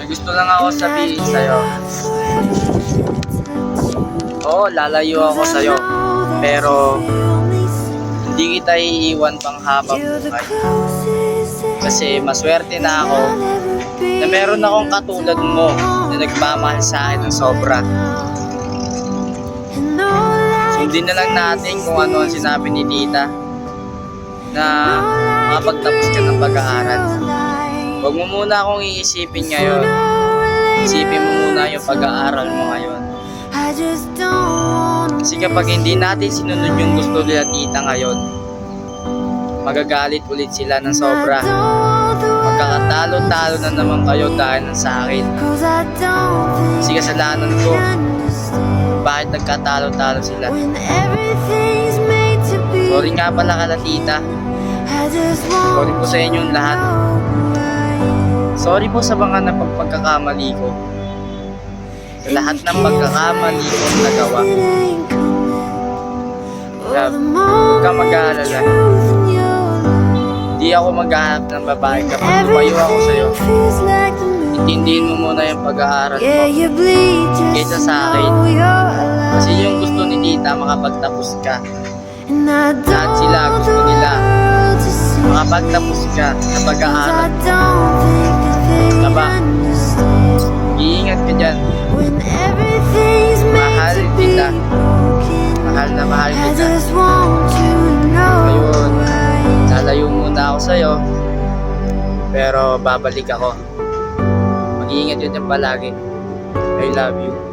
May gusto lang ako sabihin sa'yo. Oo, lalayo ako sa'yo. Pero hindi kita iiwan pang habang buhay. Kasi maswerte na ako na meron akong katulad mo na nagmamahal sa akin ng sobra. Sundin na lang natin kung ano ang sinabi ni tita na makapagtapos ka ng pag-aaral. Huwag mo muna akong iisipin ngayon. Isipin mo muna yung pag-aaral mo ngayon. Kasi kapag hindi natin sinunod yung gusto nila tita ngayon, magagalit ulit sila ng sobra. Magkakatalo-talo na naman kayo dahil sa akin. Kasi kasalanan ko, bakit nagkatalo-talo sila. Sorry nga pala kala tita. Sorry po sa inyong lahat. Sorry po sa mga pagkakamali ko. Sa lahat ng pagkakamali ko nagawa. Huwag kang mag-aalala. Hindi ako maghahanap ng babae kapag lumayo ako sa'yo. Intindihin mo muna yung pag-aaral mo kaysa sa akin. Kasi yung gusto ni tita makapagtapos ka. Lahat sila gusto nila makapagtapos ka sa pag-aaral. Taba, iingat ka dyan. Mahal kita. Mahal na mahal kita. Ayun, lalayo muna ako sa'yo, pero babalik ako. Mag-iingat yun dyan palagi. I love you.